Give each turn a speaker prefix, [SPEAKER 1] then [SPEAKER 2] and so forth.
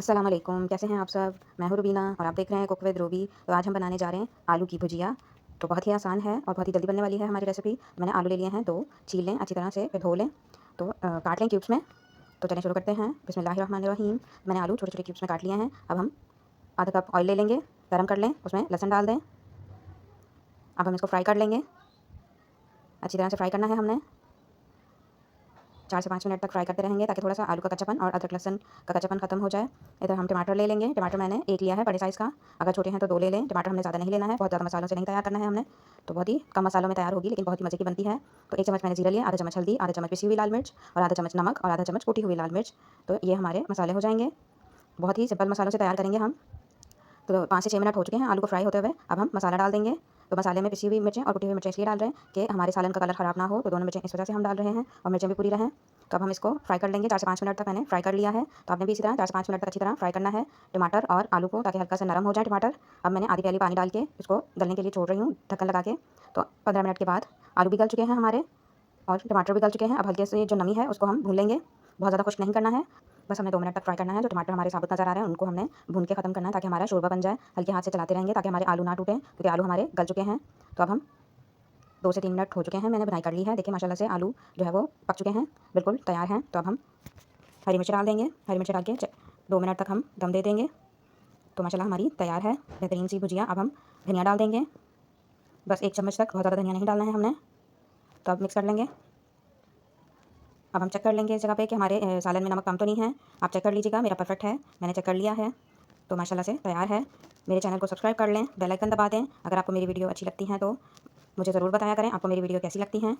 [SPEAKER 1] अस्सलाम वालेकुम, कैसे हैं आप सब? मैं हूँ रुबीना और आप देख रहे हैं कुक विद रूबी। तो आज हम बनाने जा रहे हैं आलू की भुजिया। तो बहुत ही आसान है और बहुत ही जल्दी बनने वाली है हमारी रेसिपी। मैंने आलू ले लिए हैं 2, छील लें अच्छी तरह से, फिर धो लें। तो काट लें क्यूब्स में। तो चलिए शुरू करते हैं। बिस्मिल्लाहिर्रहमानिर्रहीम। मैंने आलू छोटे-छोटे क्यूब्स में काट लिए हैं। अब हम आधा कप ऑयल ले लेंगे, गरम कर लें, उसमें लहसुन डाल दें। अब हम इसको फ्राई कर लेंगे। अच्छी तरह से फ्राई करना है हमने। 4 से 5 मिनट तक फ्राई करते रहेंगे ताकि थोड़ा सा आलू का कच्चापन और अदरक लहसुन का कच्चापन खत्म हो जाए। इधर हम टमाटर ले लेंगे। टमाटर मैंने 1 लिया है बड़े साइज़ का। अगर छोटे हैं तो 2 ले लें। टमाटर हमने ज़्यादा नहीं लेना है, बहुत ज़्यादा मसालों से नहीं तैयार करना है हमने। तो बहुत ही कम मसालों में तैयार होगी लेकिन बहुत ही मज़े की बनती है। तो 1 चम्मच मैंने जीरा लिया, आधा चम्मच हल्दी, आधा चम्मच पिसी हुई लाल मिर्च और आधा चम्मच नमक और आधा चम्मच कूटी हुई लाल मिर्च। तो ये हमारे मसाले हो जाएंगे। बहुत ही सिंपल मसालों से तैयार करेंगे हम। तो 5 से 6 मिनट हो चुके हैं आलू को फ्राई होते हुए। अब हम मसाला डाल देंगे। तो मसाले में पिसी हुई मिर्चें और कुटी हुई मिर्चें इसलिए डाल रहे हैं कि हमारे सालन का कलर ख़राब ना हो। तो दोनों मिर्चें इस वजह से हम डाल रहे हैं और मिर्चें भी पूरी रहें। तो अब हम इसको फ्राई कर लेंगे। 4 से 5 मिनट तक मैंने फ्राई कर लिया है। तो आपने भी इसी तरह 4 से 5 मिनट तक अच्छी तरह फ्राई करना है टमाटर और आलू को, ताकि हल्का सा नरम हो जाए टमाटर। अब मैंने आधी प्याली पानी डाल के इसको गलने के लिए छोड़ रही हूँ ढक्कन लगा के। तो 15 मिनट के बाद आलू भी गल चुके हैं हमारे और टमाटर भी गल चुके हैं। अब हल्के से जो नमी है उसको हम भून लेंगे। बहुत ज़्यादा खुश्क नहीं करना है, बस हमें 2 मिनट तक फ्राई करना है। जो टमाटर हमारे साबुत नज़र आ रहे हैं उनको हमने भून के ख़त्म करना है ताकि हमारा शोरबा बन जाए। हल्के हाथ से चलाते रहेंगे ताकि हमारे आलू ना टूटें, क्योंकि आलू हमारे गल चुके हैं। तो अब हम 2 से 3 मिनट हो चुके हैं, मैंने बनाई कर ली है। देखिए माशाल्लाह से आलू जो है वो पक चुके हैं, बिल्कुल तैयार हैं। तो अब हम हरी मिर्च डाल देंगे। हरी मिर्च डाल के 2 मिनट तक हम दम दे देंगे। तो माशाल्लाह हमारी तैयार है बेहतरीन सी भुजिया। अब हम धनिया डाल देंगे, बस 1 चम्मच तक, बहुत ज़्यादा धनिया नहीं डालना है हमने। तो अब मिक्स कर लेंगे। अब हम चेक कर लेंगे इस जगह पे कि हमारे सालन में नमक कम तो नहीं है। आप चेक कर लीजिएगा, मेरा परफेक्ट है, मैंने चेक कर लिया है। तो माशाल्लाह से तैयार है। मेरे चैनल को सब्सक्राइब कर लें, बेल आइकन दबा दें। अगर आपको मेरी वीडियो अच्छी लगती हैं तो मुझे ज़रूर बताया करें आपको मेरी वीडियो कैसी लगती हैं।